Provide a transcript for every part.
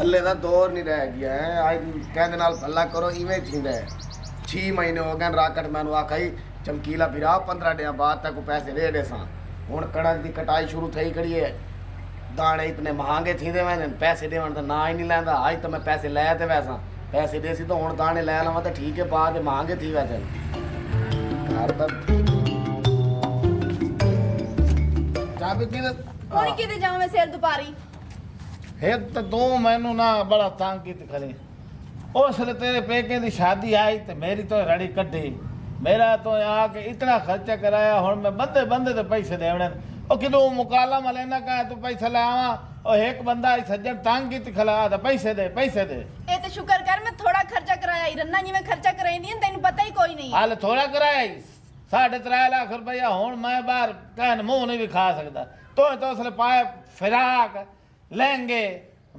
भल्ले का दौर नहीं रह गया है। आज कहने नाल भल्ला करो इवें थींदा है। 6 महीने हो गए राकट मैनू आखी चमकीला बिरा 15 दिन बाद तक पैसे दे दे सा। हुण कणक की कटाई शुरू थई खड़ी है। दाने इतने महंगे थींदे मैंने पैसे देवन दा ना ही नहीं लैंदा। आज तो मैं पैसे लै ते वैसा पैसे दे सी तो हुण दाने लै लवां तो ठीक है बाद महंगे थी वैसे घर दा चाबी किते जाऊं मैं सिर दुपारी फिर तो तू मैनू ना बड़ा तंग की खड़ी। उसले तेरे पेके की शादी आई तो मेरी तो रड़ी कड्डी। मेरा तो आके इतना खर्चा कराया हुण मैं बंदे बंदे तो पैसे देवने ओ किदो मुकाला मलेना का तू पैसे लावा और एक बंदा सज्जन तंग की खला तो पैसे दे ए तो शुक्र कर मैं थोड़ा खर्चा कराया ही रन्ना जी मैं खर्चा कराई दी तैनू पता ही कोई नहीं हाल थोड़ा कराया ही 3.5 लाख रुपया हुण मैं बाहर कहन मुंह नहीं भी खा सकदा तो उसले पाए फिराक लहंगे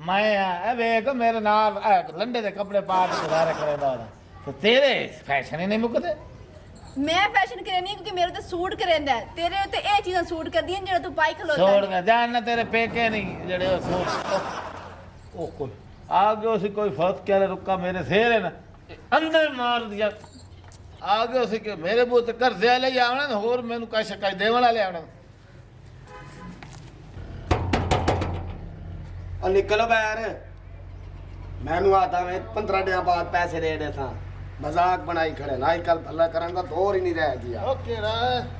मैं वेख मेरे नाल लंडे दे कपड़े पा के गुजारा करेंदा तो तेरे फैशन ही नहीं मुकदे। मैं फैशन करेनी क्योंकि मेरे तो सूट करेंदा है तेरे ते ए चीज़ां सूट कर दियां जेड़ा तू पाई खलोता छोड़ के जान ना तेरे पेके नहीं जेड़े सूट ओ कोई आ गयो सी कोई फौत के रुका मेरे सिर है ना अंदर मार दिया आ गयो सी के मेरे मुंह ते कर्जे ले आवना होर मेनू कह शिकायत देवन वाले आवना और निकलो बाहर मैनू आता मैं 15 दिन बाद पैसे दे दे था मजाक बनाई खड़े ना कल भला करन का दौर ही नहीं रह गया। ओके रा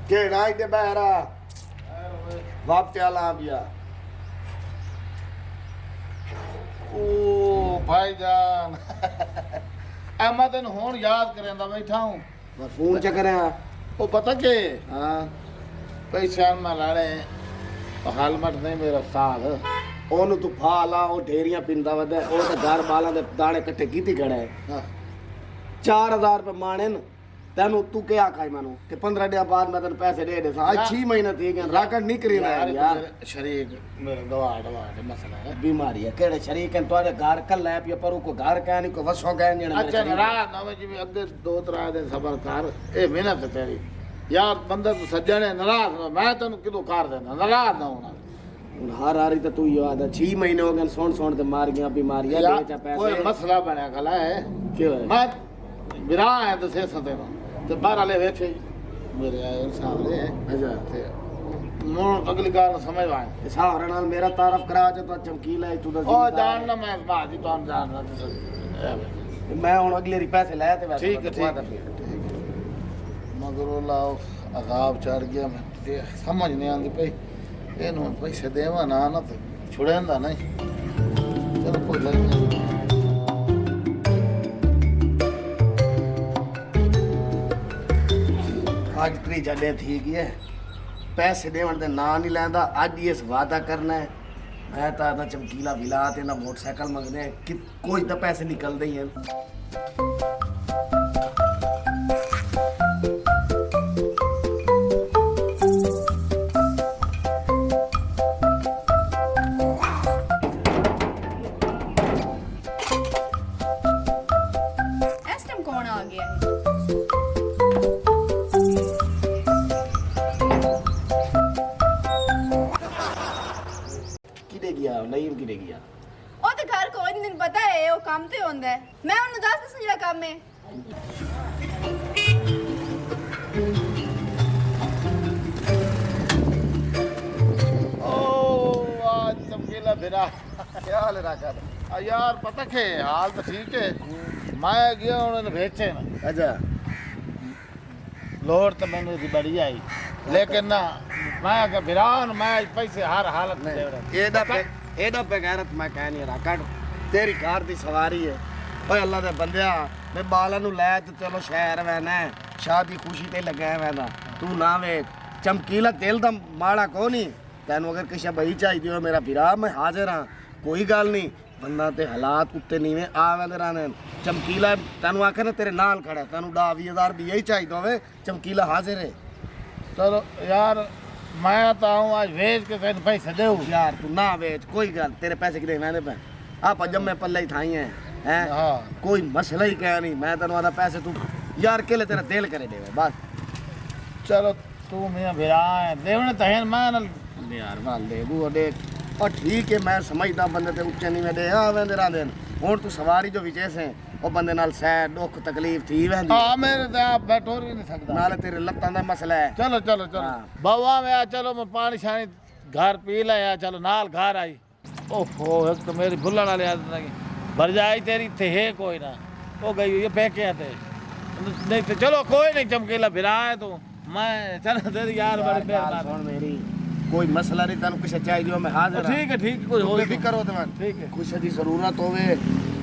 केड़ा इते बहरा वक्त आला बिया ओ भाईजान मैं तेन हुण याद करेंदा बैठा हूं मैं फोन च करया ओ पता के हां पैसा मैं लाने हालमट नहीं मेरा साल ओनू तू फा ला ओ ढेरियां पिंदा वदे ओ ते घर बालां दे दाने इकट्ठे कीती खड़ा है। 4000 रुपए माने न तेनू तू क्या आखा मैनू कि 15 दिन बाद मैं तेन पैसे दे दे आज 6 महीने थी गए राकट नहीं करी यार शरीक मेरा दवा मसला है बीमारी है केड़े शरीक है तोरे घर कल है पिया पर को घर कह नहीं को वसो कह नहीं अच्छा नाराज ना मैं जी अगे 2-3 दिन सबर कर ए मेहनत तेरी यार बंदा तो सज्जने नाराज मैं तेन किदो कर देना नाराज ना होना हर हारी तो तू याद है 6 महीने हो गए सोन ते मार गया बीमारियां बेचा पैसे कोई मसला बना गला है क्यों है मैं बिरा है तो से सते तो बाहर वाले बैठे मेरे सामने अच्छा थे मोर अगली गाल समझ आए साहब नाल मेरा तारफ करा जो तो चमकीला है तू दस ओ जानना मैं बाजी तो जानना मैं हुन अगले री पैसे लाया ते ठीक है मगर लाओ अजाब चढ़ गया मैं समझ नहीं आंदी पई इन हुन पैसे देवा ना ना तो छुड़ेंदा नहीं चलो कोई नहीं आज त्री जडे थी गई है पैसे देवन दे ना नहीं लैंदा आज ये वादा करना है मैं तो ना चमकीला विला ते ना मोटरसाइकिल मंगने कि कोई तो पैसे निकलदे ही हैं। कौन आ गया है नहीं किदे गया ओ ते घर कोई नहीं पता है ओ काम ते होंदा है मैं उन्हें दस जेड़ा काम है ओ आज चमकीला बिरा क्या हाल रखा यार पता के हाल तो ठीक है मैं गया उन्होंने बेचे ना अच्छा लोड तो मैंने बड़ी आई लेकिन ना मैं अगर बिरान मैं पैसे हर हालत में दे रहा एदा बेगैरत मैं कह नहीं रहा कट तेरी कार दी सवारी है ओए अल्लाह दे बंदिया मैं बाला नु लै ते चलो शहर वैना शादी खुशी ते लगा वैना तू ना वेख चमकीला दिल दा माड़ा को नहीं तैनू अगर किसी बही चाहिए हो मेरा बिरा मैं हाजिर हाँ कोई गल नहीं बंदा ते हालात उत्ते नीवे आ वैंदे रहने चमकीला तैनू आखे ना तेरे नाल खड़ा तैनू 10-20 भी यही चाहिए होवे चमकीला हाजिर है। चलो यार मैं तो आऊँ आज वेच के तेन पैसे दे यार तू ना वेच कोई गल तेरे पैसे कि मैंने पे आप जम्मे पल्ले ही थाई हैं हाँ कोई मसला ही क्या नहीं मैं तेन आदा पैसे तू यार केले तेरा दिल करे दे बस चलो तू मैं बिरा है देवने तहन मैं यार वाल दे वो देख और ठीक है मैं समझदा बंदे ते उच्चे नीवें दे आवेंदे रहंदे हुण तू सवारी जो विचे से ਉਹ ਬੰਦੇ ਨਾਲ ਸਹਿ ਦੁੱਖ ਤਕਲੀਫ ਥੀ ਵੈਂਦੀ ਹਾਂ ਮੇਰੇ ਤੇ ਆਪ ਬੈਠੋ ਹੀ ਨਹੀਂ ਸਕਦਾ ਨਾਲੇ ਤੇਰੇ ਲੱਤਾਂ ਦਾ ਮਸਲਾ ਹੈ ਚਲੋ ਚਲੋ ਚਲੋ ਬਾਵਾ ਮੈਂ ਚਲੋ ਮੈਂ ਪਾਣੀ ਛਾਣੀ घर पी लिया चलो नाल घर आई ओहो एक तो मेरी भुल्लण वाली आदत लगी भरजाई तेरी थे है कोई ना वो गई हुई है पैके थे नहीं तो चलो कोई नहीं चमकीला फिरा है तो मैं चलो तेरी यार बड़ी मेहरबान सुन मेरी कोई मसला नहीं तेन कुछ चाहिए मैं हाजिर ठीक है कोई हो फिक्र हो तुम ठीक है कुछ की जरूरत होवे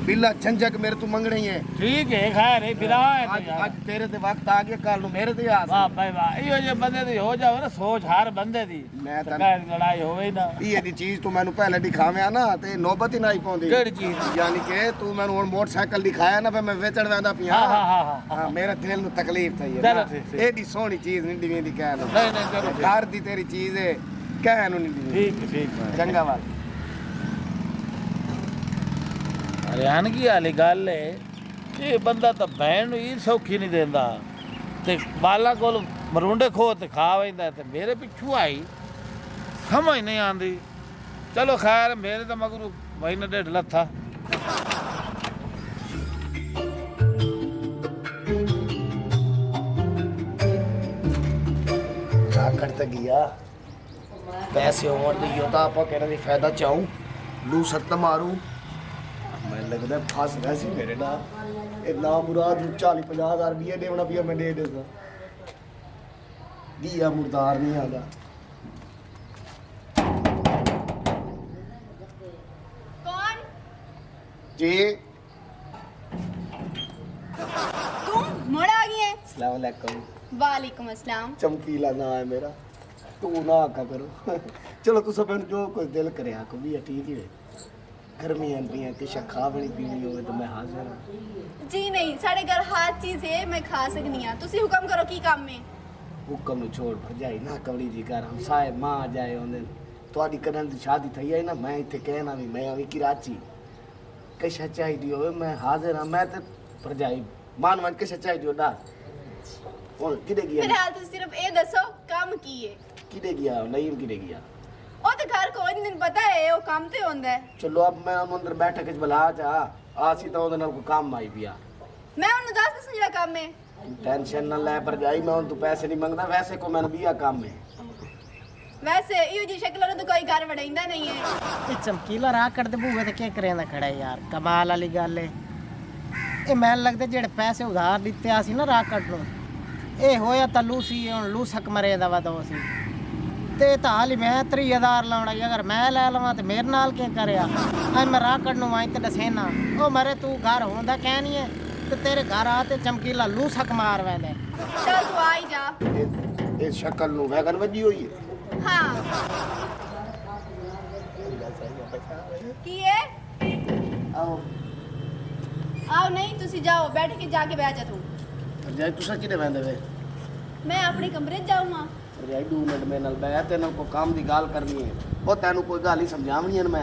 बिल्ला झंझक मेरे तू मंगनी है ठीक है खैर नहीं फिरा है आज तेरे ते वक्त आ गया कल नु मेरे ते आ वाह भाई वाह यो जे बंदे दी हो जावे ना सोच हर बंदे दी मैं लड़ाई होवे ही ना ये दी चीज तू मैनू पहले दिखावे ना ते नौबत ही ना आई पौंदी केड़ी चीज यानी कि तू मैनू हुन मोटरसाइकिल दिखाया ना फिर मैं वेचण वेंदा पिया हां मेरे दिल नु तकलीफ थई है चलो ठीक एडी सोहनी चीज नहीं दिवें दी कह नहीं चलो घर दी तेरी चीज है कह नु नहीं ठीक चंगा बात हरियाणगी वाली गल है ये बंदा तो बहन ही सौखी नहीं देंदा ते बाला कोल मरुंडे खो ते खा वैंदा ते मेरे पिछू आई समझ नहीं आंदी चलो खैर मेरे तो मगरू महीना डेढ़ लथा राखड़ तक गया पैसे और दियो तो आप कहना दी फायदा चाहूं लू सत्त मारू मैं लगता फस गया सी मेरे नाल इतना मुराद 40-50 हज़ार रुपये देना पिया मैं दे देता दिया मुर्दार नहीं आगा कौन जी तुम मुड़ आ गए हैं अस्सलाम वालेकुम वालेकुम अस्सलाम चमकीला ना है मेरा तू ना आका करो चलो तू सब जो कुछ दिल करे आको भी है ठीक है गर्मी आंदी है कि खा बनी पीनी हो तो मैं हाजिर हूं जी नहीं साढ़े घर हर चीज है मैं खा सकनी हां तुसी हुक्म करो की काम में हुक्म नु छोड़ भजाई ना कवड़ी जी कर हम साहेब मां जाए ओंदे तोड़ी कदन दी शादी थई है ना मैं इथे कहना भी मैं अभी कराची के सच्चाई दी होवे मैं हाजिर हां मैं ते भजाई मान के सच्चाई दी दा और किदे गया फिलहाल तुसी सिर्फ ए दसो काम की है किदे गया नहीं किदे गया ओ तो घर कोई नहीं पता है वो काम ते होंदा है चलो अब मैं अंदर बैठक च बुला जा आसी तो ओदे नाल कोई काम आई पिया मैं उन्हें दस जेड़ा काम है टेंशन ना ले पर जाई मैं तू पैसे नहीं मांगदा वैसे को मैंने बिया काम है वैसे इयो जी शक्ल तो कोई घर वड़ाइंदा नहीं है ये चमकीला राह कट दे बूहे ते के करेंदा खड़ा है यार कमाल वाली गल है ये मैन लगदा जेड़े पैसे उधार दित्ते आसी ना राह कट नु ए होया ता लूसी हुन लूसक मरे दा वा सी ते हाली मैं 30,000 लाउणा अगर मैं ले लवां ते मेरे नाल के करया अज मैं राह कट नु आई ते दसेना ओ मरे तू घर होंदा कै नहीं है ते तेरे घर आ ते चमकीला लूसक मार वैंदे चल तू आई जा ये शक्ल नु वैगन वजी हुई है हां की है आओ आओ नहीं तुसी जाओ बैठ के जाके बैठ जा तू जाई तू सच्ची दे वेंदे वे मैं अपने कमरे च जाऊंगा जाई 2 मिनट मेरे नाल बैठ तेन को काम दी गाल करनी है ओ तेनु कोई गाल ही समझावनी है मैं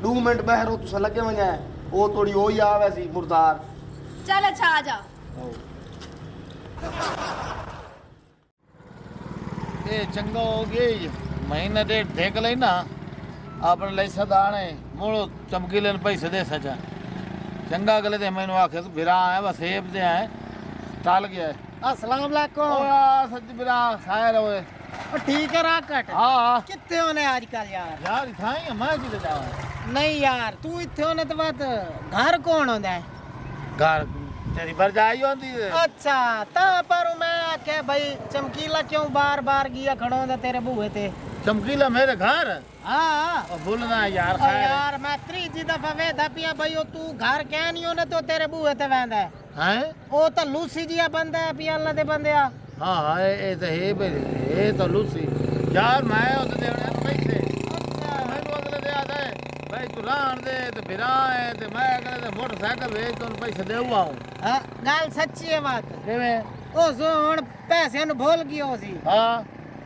2 मिनट बहरो तुसा लगे वजा ओ थोड़ी ओ ही आवे सी मुर्दार चल अच्छा आ जा ये चंगा हो गई महीना डेढ़ देख ले ना अपने लिए सदाने मुड़ो चमकीले ने पैसे दे सचा चंगा अगले दिन मैंने आखे तू बिरा है बस सेब दे है टाल गया है अस्सलाम वालेकुम ओ सच बिरा खैर होए ओ ठीक है राह कट हां कित्थे होने आजकल यार यार थाई मैं किते जावा नहीं यार तू इत्थे होने तो बात घर कौन होंदा है घर तेरी भरजाई होंदी है अच्छा ता पर मैं आखे भाई चमकीला क्यों बार बार गिया खड़ा होंदा तेरे बूहे ते चमकीला मेरे घर हाँ भूलना यार ओ यार मैं त्रीजी दफा वेदा पिया भाई ओ तू घर क्या नहीं होने तो तेरे बूहे ते वेंदा है हैं ओ तो लूसी जिया बंदा है पिया अल्लाह दे बंदिया हां हां ये तो है भाई ये तो लूसी यार मैं उस देने पैसे अच्छा मैंने अगले दे आदा है भाई तू रान दे ते फिरा है ते मैं अगले दे मोटरसाइकिल भेज तो पैसे देऊगा हूं हां गाल सच्ची है बात किवें ओ सो हुन पैसे नु भूल गयो सी हां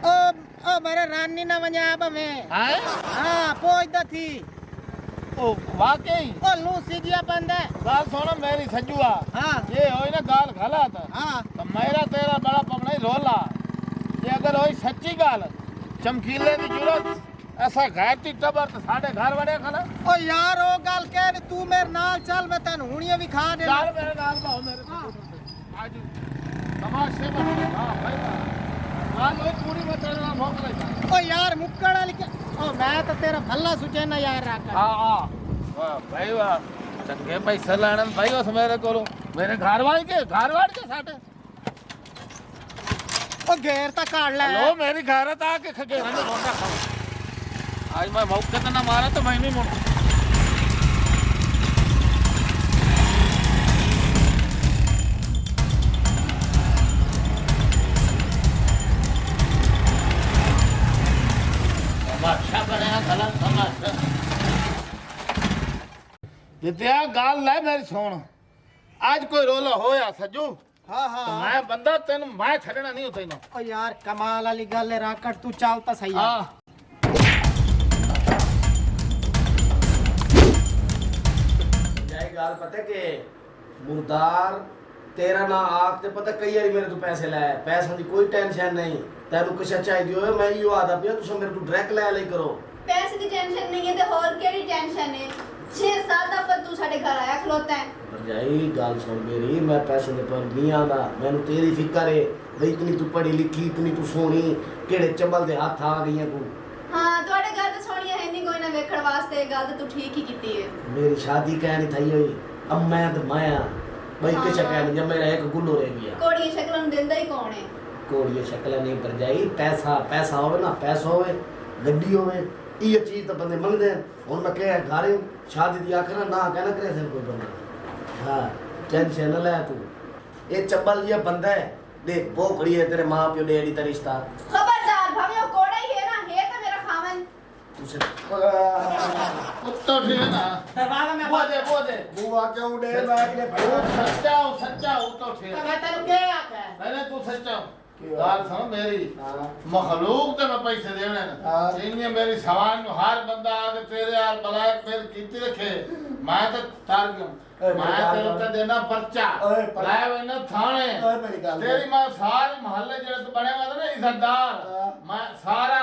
ओ मेरे रानी ना वजा बवे हैं हां पहुंचदा थी ओ वाकई ओ लूसी जिया बंदा है गाल सुनो मेरी सजुआ हां ये होई ना गाल गलत हां तो मेरा तेरा बड़ा पवना ही रोला ये अगर होई सच्ची गाल चमकीले की जरूरत ऐसा घाटी टबर तो साढ़े घर बड़े खला ओ यार ओ गल कह भी तू मेरे नाल चल मैं तेन हुणियां भी खा दे चल मेरे नाल भाओ मेरे आज तमाशे में हां भाई आज वो पूरी में तेरे नाल भौंक रहा ओ यार मुक्कड़ वाली क्या ओ मैं तो तेरा भला सोचे ना यार राका हां वाह भाई वाह चंगे पैसे लेने भाई उस मेरे कोलों मेरे घर वाले के साथे ओ घेर ता काट ले लो मेरी घरत आके खगेरा ने रोंडा खाओ आज मैं मौके तो ना मारा तो मैं नहीं मुड़ तमाशा बनाया गलत तमाशा जितिया गाल ले मेरी सुन आज कोई रोला होया सज्जू हां हां तो मैं बंदा तेन मैं छड़ना नहीं होता ओ यार कमाल वाली गल है राकट तू चलता सही है हां ਜਾਈ ਗੱਲ ਪਤਾ ਕਿ ਮੁਰਦਾਰ ਤੇਰਾ ਨਾ ਆਖ ਤੇ ਪਤਾ ਕਈ ਵਾਰੀ ਮੇਰੇ ਤੋਂ ਪੈਸੇ ਲੈ ਪੈਸਿਆਂ ਦੀ ਕੋਈ ਟੈਨਸ਼ਨ ਨਹੀਂ ਤੈਨੂੰ ਕੁਛ ਚਾਹੀਦੀ ਹੋਵੇ ਮੈਂ ਹੀ ਆਦਾ ਪਿਆ ਤੁਸੀਂ ਮੇਰੇ ਤੋਂ ਡਾਇਰੈਕਟ ਲੈ ਲਈ ਕਰੋ ਪੈਸੇ ਦੀ ਟੈਨਸ਼ਨ ਨਹੀਂ ਹੈ ਤੇ ਹੋਰ ਕਿਹੜੀ ਟੈਨਸ਼ਨ ਹੈ 6 ਸਾਲ ਦਾ ਫਿਰ ਤੂੰ ਸਾਡੇ ਘਰ ਆਇਆ ਖਲੋਤਾ ਹੈ ਜਾਈ ਗੱਲ ਸੁਣ ਮੇਰੀ ਮੈਂ ਪੈਸੇ ਦੇ ਪਰ ਨਹੀਂ ਆਉਂਦਾ ਮੈਨੂੰ ਤੇਰੀ ਫਿਕਰ ਏ ਬਈ ਇਤਨੀ ਤੂੰ ਪੜ੍ਹੀ ਲਿਖੀ ਇਤਨੀ ਤੂੰ ਸੋਹਣੀ ਕਿਹੜੇ ਚੰਬਲ ਦੇ ਹੱਥ ਆ ਗਈਆਂ ਤੂੰ ਹਾਂ ਤੁਹਾਡੇ ਘਰ ਤੇ ਸੋਹਣੀਆਂ ਹੈ ਨਹੀਂ ਕੋਈ ਨਾ ਵੇਖਣ ਵਾਸਤੇ ਇਹ ਗੱਲ ਤੇ ਤੂੰ ਠੀਕ ਹੀ ਕੀਤੀ ਹੈ मेरी शादी क्या नहीं थी हुई अब मैं तो माया भाई हाँ। के शक्ल जब मेरा एक गुल्लो रह गया ਕੋੜੀਆਂ ਸ਼ਕਲਾਂ ਨੂੰ ਦਿੰਦਾ ਹੀ ਕੌਣ ਹੈ कोई शक्ल नहीं पर जाई पैसा पैसा होवे ना पैसा होवे गड्डी होवे ये चीज तो बंदे मंगदे हैं और मैं कह घर शादी दी आखिर ना कहना करे से कोई बंदा हां टेंशन न ले तू ये चप्पल ये बंदा है देख वो खड़ी है तेरे मां प्यो डैडी का रिश्ता खबरदार भाभी वो कोड़ा ही है ना है तो मेरा खामन तुझे कुत्ता भी है ना दरवाजा में वो दे बुआ क्यों डे मैं के वो सच्चा वो तो ठीक मैं तेन क्या आखे मैंने तू सच्चा गाल सुन मेरी हां मखलूक ते मैं पैसे देने हाँ। इन्हें मेरी सवाल में हर बंदा आके तेरे यार ब्लैक मेल कीती रखे मैं तो तार क्यों ओए मैं मेरी तेरे गाल ते देना पर्चा ओए पर- लाए हुए ना थाने ओए मेरी गाल तेरी मां सारे मोहल्ले जेड़े तो बने वाले ना इज्जतदार हाँ। मैं सारा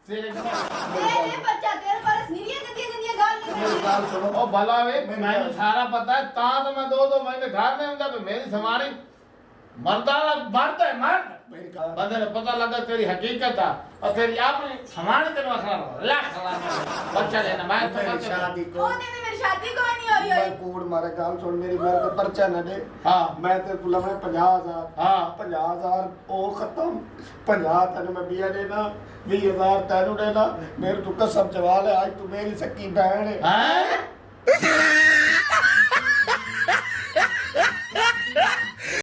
तेरे ए बच्चा तेरे पर निरिया गंदियां गाल मेरी निकली गाल सुनो ओ भला वे मेरी मैंने गाल- सारा पता है ता तो मैं दो महीने घर में हूं तो मेरी समारी मरदा मरदा है मर्द मेरी गाल बंदे ने पता लगा तेरी हकीकत है और तेरी आपने समारी तेरे वखरा ला खला बच्चा लेना मैं तो मेरी बच्चा शादी को ਉਹ ਦਿਨ ਮੇਰੀ ਸ਼ਾਦੀ ਕੋਈ ਨਹੀਂ ਹੋਈ मैं ਹੋਈ कूड़ मारे गाल सुन मेरी मेरे को पर्चा न दे हां मैं ते कुल में 50,000 हां 50,000 ओ खत्म 50 तन मैं बिया देना 20,000 तेनू देना मेरे तो कसम जवाल है आज तू मेरी सच्ची बहन है हैं